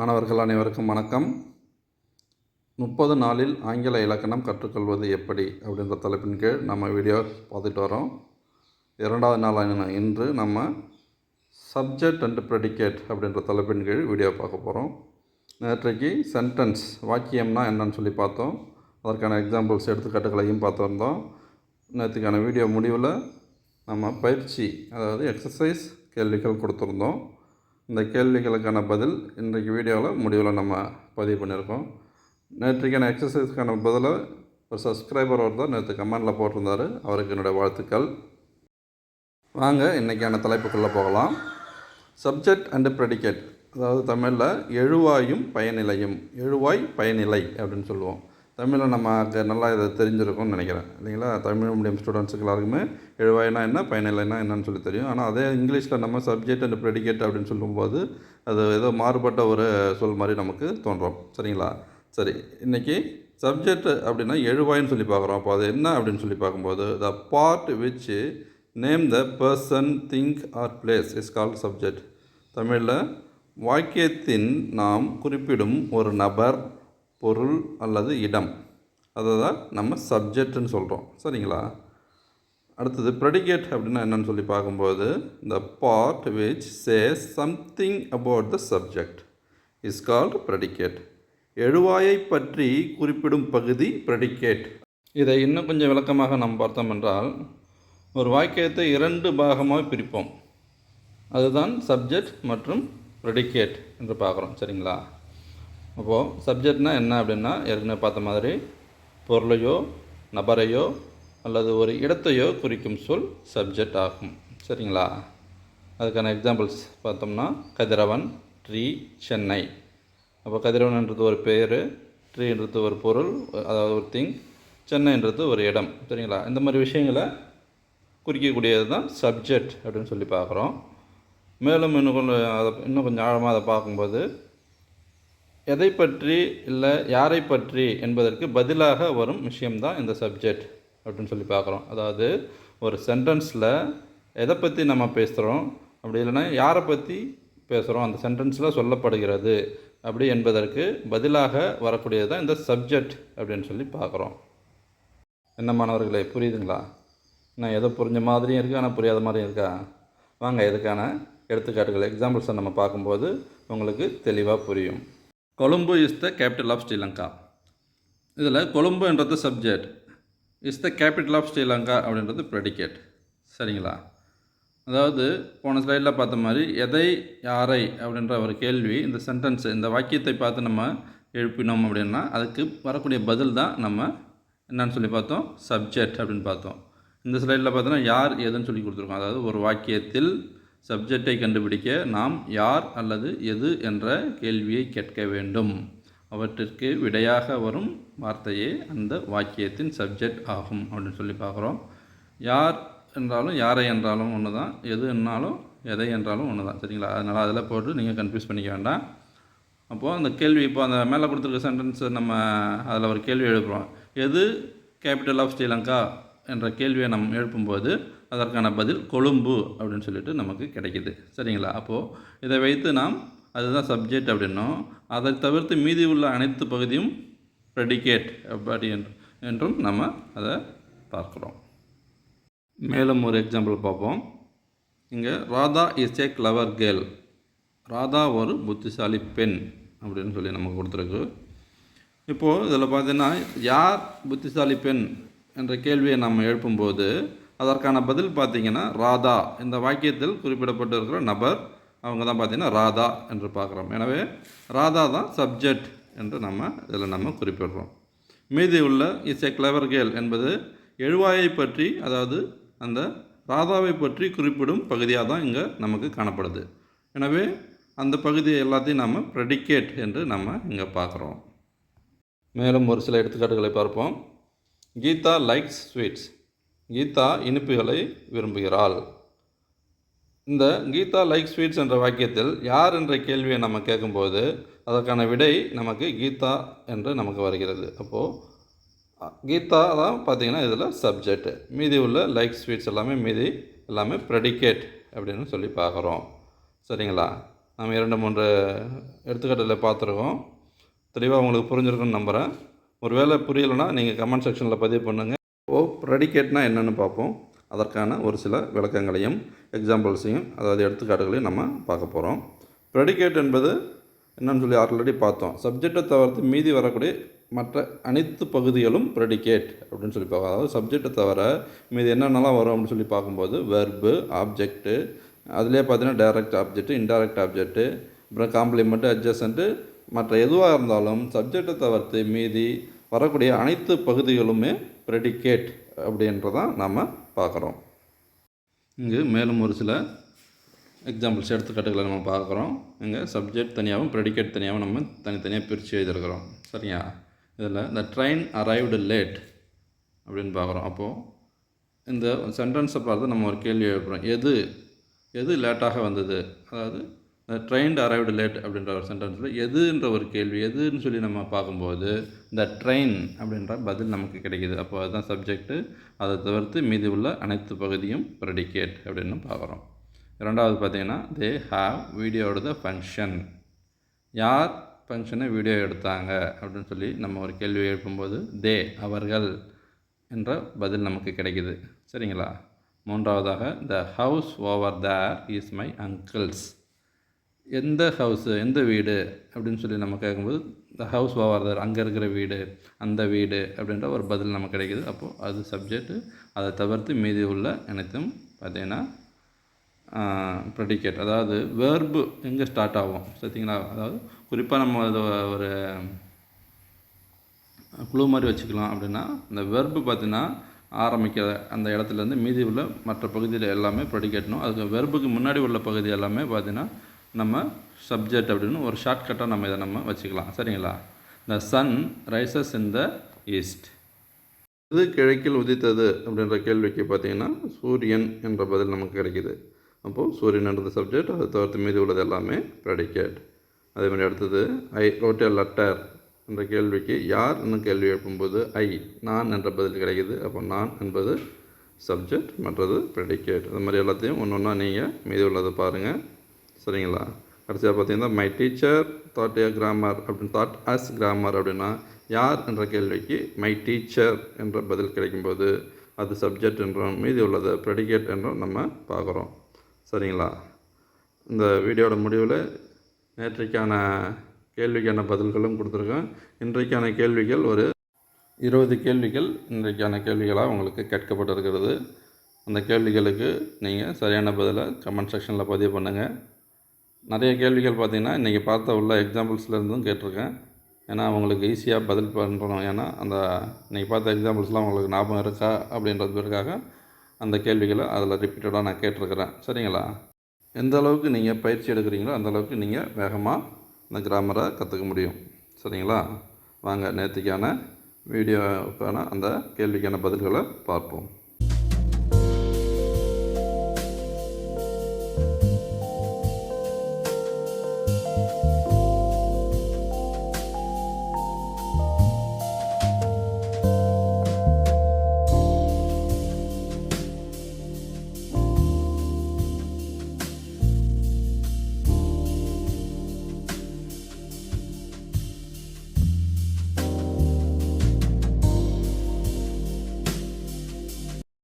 மாணவர்கள் அனைவருக்கும் வணக்கம். 30 நாளில் ஆங்கில இலக்கணம் கற்றுக்கொள்வது எப்படி அப்படின்ற தலைப்பின் கீழ் நம்ம வீடியோ பார்த்துட்டு வரோம். 2வது நாளான இன்று நம்ம சப்ஜெக்ட் அண்ட் ப்ரெடிகேட் அப்படின்ற தலைப்பின் கீழ் வீடியோ பார்க்க போகிறோம். நேற்றைக்கு சென்டென்ஸ் வாக்கியம்னா என்னன்னு சொல்லி பார்த்தோம். அதற்கான எக்ஸாம்பிள்ஸ் எடுத்துக்காட்டுகளையும் பார்த்துருந்தோம். நேற்றுக்கான வீடியோ முடிவில் நம்ம பயிற்சி, அதாவது எக்ஸசைஸ் கேள்விகள் கொடுத்துருந்தோம். இந்த கேள்விகளுக்கான பதில் இன்றைக்கு வீடியோவில் முடிவில் நம்ம பதிவு பண்ணியிருக்கோம். நேற்றுக்கான எக்ஸசைஸ்க்கான பதிலை ஒரு சப்ஸ்கிரைபர் ஒருத்தர் நேற்று கமெண்டில் போட்டிருந்தார். அவருக்கு என்னுடைய வாழ்த்துக்கள். வாங்க இன்றைக்கான தலைப்புக்குள்ளே போகலாம். சப்ஜெக்ட் அண்டு ப்ரெடிகேட், அதாவது தமிழில் எழுவாயும் பயனிலையும், எழுவாய் பயனிலை அப்படின்னு சொல்லுவோம். தமிழில் நமக்கு நல்லா இதை தெரிஞ்சிருக்கும்னு நினைக்கிறேன், இல்லைங்களா? தமிழ் மீடியம் ஸ்டூடெண்ட்ஸுக்கு எல்லாருக்குமே எழுவாய்னா என்ன, பயனிலைனா என்னன்னு சொல்லி தெரியும். ஆனால் அதே இங்கிலீஷில் நம்ம சப்ஜெக்ட் அண்ட் ப்ரெடிகேட் அப்படின்னு சொல்லும்போது அது ஏதோ மாறுபட்ட ஒரு சொல் மாதிரி நமக்கு தோன்றும். சரிங்களா? சரி, இன்றைக்கி சப்ஜெக்ட் அப்படின்னா எழுவாயின்னு சொல்லி பார்க்குறோம். அப்போ அது என்ன அப்படின்னு சொல்லி பார்க்கும்போது the part which name the person, thing or place is called subject. தமிழில் வாக்கியத்தின் நாம் குறிப்பிடும் ஒரு நபர், பொருள் அல்லது இடம், அதை தான் நம்ம சப்ஜெக்ட்னு சொல்கிறோம். சரிங்களா? அடுத்தது ப்ரெடிகேட் அப்படின்னா என்னன்னு சொல்லி பார்க்கும்போது the part which says something about the subject is called predicate. எழுவாயை பற்றி குறிப்பிடும் பகுதி ப்ரெடிகேட். இதை இன்னும் கொஞ்சம் விளக்கமாக நாம் பார்த்தோம் என்றால், ஒரு வாக்கியத்தை 2 பாகமாக பிரிப்போம். அதுதான் சப்ஜெக்ட் மற்றும் ப்ரெடிகேட் என்று பார்க்குறோம். சரிங்களா? அப்போது சப்ஜெக்ட்னால் என்ன அப்படின்னா, ஏற்கனவே பார்த்த மாதிரி பொருளையோ நபரையோ அல்லது ஒரு இடத்தையோ குறிக்கும் சொல் சப்ஜெக்ட் ஆகும். சரிங்களா? அதுக்கான எக்ஸாம்பிள்ஸ் பார்த்தோம்னா கதிரவன், ட்ரீ, சென்னை. அப்போ கதிரவன்ன்றது ஒரு பேர், ட்ரீன்றது ஒரு பொருள், அதாவது ஒரு திங், சென்னைன்றது ஒரு இடம். சரிங்களா? இந்த மாதிரி விஷயங்களை குறிக்கக்கூடியது தான் சப்ஜெக்ட் அப்படின்னு சொல்லி பார்க்குறோம். மேலும் இன்னும் கொஞ்சம் ஆழமாக அதை பார்க்கும்போது எதை பற்றி இல்லை யாரை பற்றி என்பதற்கு பதிலாக வரும் விஷயம்தான் இந்த சப்ஜெக்ட் அப்படின்னு சொல்லி பார்க்குறோம். அதாவது ஒரு சென்டென்ஸில் எதை பற்றி நம்ம பேசுகிறோம், அப்படி இல்லைன்னா யாரை பற்றி பேசுகிறோம், அந்த சென்டென்ஸில் சொல்லப்படுகிறது அப்படி என்பதற்கு பதிலாக வரக்கூடியது தான் இந்த சப்ஜெக்ட் அப்படின்னு சொல்லி பார்க்குறோம். என்ன மாணவர்களே, புரியுதுங்களா? நான் எதோ புரிஞ்ச மாதிரியும் இருக்குது, ஆனால் புரியாத மாதிரியும் இருக்கா? வாங்க இதுக்கான எடுத்துக்காட்டுகள், எக்ஸாம்பிள்ஸை நம்ம பார்க்கும்போது உங்களுக்கு தெளிவாக புரியும். Colombo is the capital of Sri Lanka. இதில் கொழும்புன்றது subject, is the capital of Sri Lanka அப்படின்றது ப்ரெடிகேட். சரிங்களா? அதாவது போன ஸ்லைடில் பார்த்த மாதிரி எதை யாரை அப்படின்ற ஒரு கேள்வி இந்த சென்டென்ஸ், இந்த வாக்கியத்தை பார்த்து நம்ம எழுப்பினோம் அப்படின்னா அதுக்கு வரக்கூடிய பதில் தான் நம்ம என்னன்னு சொல்லி பார்த்தோம், சப்ஜெக்ட் அப்படின்னு பார்த்தோம். இந்த ஸ்லைடில் பார்த்தோன்னா யார் எதுன்னு சொல்லி கொடுத்துருக்கோம். அதாவது ஒரு வாக்கியத்தில் சப்ஜெக்டை கண்டுபிடிக்க நாம் யார் அல்லது எது என்ற கேள்வியை கேட்க வேண்டும். அவற்றிற்கு விடையாக வரும் வார்த்தையே அந்த வாக்கியத்தின் சப்ஜெக்ட் ஆகும் அப்படின்னு சொல்லி பார்க்குறோம். யார் என்றாலும் யாரை என்றாலும் ஒன்று தான், எது என்னாலும் எதை என்றாலும் ஒன்று தான். சரிங்களா? அதனால் அதில் போட்டு நீங்கள் கன்ஃபியூஸ் பண்ணிக்க வேண்டாம். அப்போது அந்த கேள்வி, இப்போ அந்த மேலே கொடுத்துருக்க சென்டென்ஸ் நம்ம அதில் ஒரு கேள்வி எழுப்புகிறோம். எது கேபிட்டல் ஆஃப் ஸ்ரீலங்கா என்ற கேள்வியை நம்ம எழுப்பும்போது அதற்கான பதில் கொழும்பு அப்படின்னு சொல்லிட்டு நமக்கு கிடைக்கிது. சரிங்களா? அப்போது இதை வைத்து நாம் அதுதான் சப்ஜெக்ட் அப்படின்னும், அதை தவிர்த்து மீதி உள்ள அனைத்து பகுதியும் ப்ரெடிகேட் அப்படி என்றும் நம்ம அதை பார்க்குறோம். மேலும் ஒரு எக்ஸாம்பிள் பார்ப்போம். இங்கே Radha is a clever girl. Radha ஒரு புத்திசாலி பெண் அப்படின்னு சொல்லி நமக்கு கொடுத்துருக்கு. இப்போது இதில் பார்த்தீங்கன்னா யார் புத்திசாலி பெண் என்ற கேள்வியை நம்ம எழுப்பும்போது அதற்கான பதில் பார்த்திங்கன்னா ராதா. இந்த வாக்கியத்தில் குறிப்பிடப்பட்டு இருக்கிற நபர் அவங்க தான் பார்த்திங்கன்னா ராதா என்று பார்க்குறோம். எனவே ராதா தான் சப்ஜெக்ட் என்று நம்ம இதில் நம்ம குறிப்பிடுறோம். மீதி உள்ள இஸ் ஏ கிளவர் கேர்ள் என்பது எழுவாயை பற்றி, அதாவது அந்த ராதாவை பற்றி குறிப்பிடும் பகுதியாக தான் இங்கே நமக்கு காணப்படுது. எனவே அந்த பகுதியை எல்லாத்தையும் நம்ம ப்ரெடிகேட் என்று நம்ம இங்கே பார்க்குறோம். மேலும் ஒரு சில எடுத்துக்காட்டுகளை பார்ப்போம். Geetha likes sweets. கீதா இனிப்புகளை விரும்புகிறாள். இந்த கீதா லைக் ஸ்வீட்ஸ் என்ற வாக்கியத்தில் யார் என்ற கேள்வியை நம்ம கேட்கும்போது அதற்கான விடை நமக்கு கீதா என்று நமக்கு வருகிறது. அப்போது கீதா தான் பார்த்திங்கன்னா இதில் சப்ஜெக்ட். மீதி உள்ள லைக் ஸ்வீட்ஸ் எல்லாமே ப்ரெடிகேட் அப்படின்னு சொல்லி பார்க்குறோம். சரிங்களா? நம்ம 2-3 எடுத்துக்காட்டில் பார்த்துருக்கோம். தெளிவாக உங்களுக்கு புரிஞ்சிருக்குன்னு நம்புகிறேன். ஒரு வேளை புரியலைன்னா நீங்கள் கமெண்ட் செக்ஷனில் பதிவு பண்ணுங்கள். ப்ரெடிகேட்னா என்னென்னு பார்ப்போம். அதற்கான ஒரு சில விளக்கங்களையும் எக்ஸாம்பிள்ஸையும் அதாவது எடுத்துக்காட்டுகளையும் நம்ம பார்க்க போகிறோம். ப்ரெடிகேட் என்பது என்னன்னு சொல்லி ஆல்ரெடி பார்த்தோம். சப்ஜெக்டை தவிர்த்து மீதி வரக்கூடிய மற்ற அனைத்து பகுதிகளும் ப்ரெடிகேட் அப்படின்னு சொல்லி பார்க்கலாம். அதாவது சப்ஜெக்டை தவிர மீதி என்னென்னலாம் வரும் அப்படின்னு சொல்லி பார்க்கும்போது வெர்பு, ஆப்ஜெக்ட்டு, அதிலே பார்த்தீங்கன்னா டைரக்ட் ஆப்ஜெக்ட்டு, இன்டைரக்ட் ஆப்ஜெக்ட்டு, அப்புறம் காம்ப்ளிமெண்ட்டு, அட்ஜசன்ட்டு, மற்ற எதுவாக இருந்தாலும் சப்ஜெக்டை தவிர்த்து மீதி வரக்கூடிய அனைத்து பகுதிகளுமே ப்ரெடிகேட் அப்படின்றதான் நம்ம பார்க்குறோம். இங்கு மேலும் ஒரு சில எக்ஸாம்பிள்ஸ் எடுத்துக்காட்டுகளை நம்ம பார்க்குறோம். இங்கே சப்ஜெக்ட் தனியாகவும் ப்ரெடிகேட் தனியாகவும் நம்ம தனித்தனியாக பிரித்து எழுதியிருக்கிறோம். சரியா? இதில் இந்த ட்ரெயின் அரைவ்டு லேட் அப்படின்னு பார்க்குறோம். அப்போது இந்த சென்டென்ஸை பார்த்து நம்ம ஒரு கேள்வி எழுப்புகிறோம். எது லேட்டாக வந்தது? அதாவது ட்ரெயின் அரைவ்டு லேட் அப்படின்ற ஒரு சென்டென்ஸில் எதுன்ற ஒரு கேள்வி எதுன்னு சொல்லி நம்ம பார்க்கும்போது இந்த ட்ரெயின் அப்படின்ற பதில் நமக்கு கிடைக்கிது. அப்போ அதுதான் சப்ஜெக்ட்டு. அதை தவிர்த்து மீதி உள்ள அனைத்து பகுதியும் ப்ரெடிகேட் அப்படின்னு பார்க்குறோம். இரண்டாவது பார்த்திங்கன்னா தே ஹாவ் வீடியோடு த ஃபங்க்ஷன். யார் ஃபங்க்ஷனை வீடியோ எடுத்தாங்க அப்படின்னு சொல்லி நம்ம ஒரு கேள்வி எழுப்பும்போது தே அவர்கள் என்ற பதில் நமக்கு கிடைக்கிது. சரிங்களா? மூன்றாவதாக the house over there is my uncle's. எந்த ஹவுஸு எந்த வீடு அப்படின்னு சொல்லி நம்ம கேட்கும்போது த ஹவுஸ் ஓவர் தேர் அங்கே இருக்கிற வீடு, அந்த வீடு அப்படின்ற ஒரு பதில் நமக்கு கிடைக்கிது. அப்போது அது சப்ஜெக்ட்டு. அதை தவிர்த்து மீதி உள்ள அனைத்தும் பார்த்திங்கன்னா ப்ரெடிகேட். அதாவது வேர்பு எங்கே ஸ்டார்ட் ஆகும் சரிங்களா? அதாவது குறிப்பாக நம்ம அதை ஒரு குழு மாதிரி வச்சுக்கலாம். அப்படின்னா இந்த வெர்பு பார்த்திங்கன்னா ஆரம்பிக்கிற அந்த இடத்துலேருந்து மீதி உள்ள மற்ற பகுதியில் எல்லாமே ப்ரெடிகேட்னும், அதுக்கு வெர்புக்கு முன்னாடி உள்ள பகுதி எல்லாமே பார்த்திங்கன்னா நம்ம சப்ஜெக்ட் அப்படின்னு ஒரு ஷார்ட்கட்டாக நம்ம இதை நம்ம வச்சுக்கலாம். சரிங்களா? The sun rises in the east. இது கிழக்கில் உதித்தது அப்படின்ற கேள்விக்கு பார்த்திங்கன்னா சூரியன் என்ற பதில் நமக்கு கிடைக்கிது. அப்போது சூரியன் என்றது சப்ஜெக்ட், அதை தவிர்த்து மீதி உள்ளது எல்லாமே ப்ரெடிகேட். அதே மாதிரி அடுத்தது ஐ ரோட் எ லெட்டர் என்ற கேள்விக்கு யார் என்னும் கேள்வி எழுப்பும்போது நான் என்ற பதில் கிடைக்கிது. அப்போ நான் என்பது சப்ஜெக்ட், மற்றது ப்ரெடிகேட். அது மாதிரி எல்லாத்தையும் ஒன்று ஒன்றா நீங்கள் மீதி உள்ளதை பாருங்கள். சரிங்களா? கடைசியாக பார்த்தீங்கன்னா my teacher thought A grammar அப்படின்னு தாட் அஸ் கிராமர் அப்படின்னா யார் என்ற கேள்விக்கு மை டீச்சர் என்ற பதில் கிடைக்கும்போது அது சப்ஜெக்ட் என்றும் மீதி உள்ளது ப்ரெடிகேட் என்றும் நம்ம பார்க்குறோம். சரிங்களா? இந்த வீடியோட முடிவில் நேற்றைக்கான கேள்விக்கான பதில்களும் கொடுத்துருக்கேன். இன்றைக்கான கேள்விகள் ஒரு 20 கேள்விகள் இன்றைக்கான கேள்விகளாக உங்களுக்கு கேட்கப்பட்டிருக்கிறது. அந்த கேள்விகளுக்கு நீங்கள் சரியான பதிலை கமெண்ட் செக்ஷனில் பதிவு பண்ணுங்கள். நிறைய கேள்விகள் பார்த்திங்கன்னா இன்றைக்கி பார்த்த உள்ள எக்ஸாம்பிள்ஸ்லேருந்தும் கேட்டிருக்கேன். ஏன்னா அவங்களுக்கு ஈஸியாக பதில் பண்ணுறோம். ஏன்னா அந்த இன்றைக்கி பார்த்த எக்ஸாம்பிள்ஸ்லாம் உங்களுக்கு ஞாபகம் இருக்கா அப்படின்றதுக்காக அந்த கேள்விகளை அதில் ரிப்பீட்டடாக நான் கேட்டிருக்கிறேன். சரிங்களா? எந்த அளவுக்கு நீங்கள் பயிற்சி எடுக்கிறீங்களோ அந்த அளவுக்கு நீங்கள் வேகமாக இந்த கிராமரை கற்றுக்க முடியும். சரிங்களா? வாங்க நேற்றுக்கான வீடியோவுக்கான அந்த கேள்விக்கான பதில்களை பார்ப்போம்.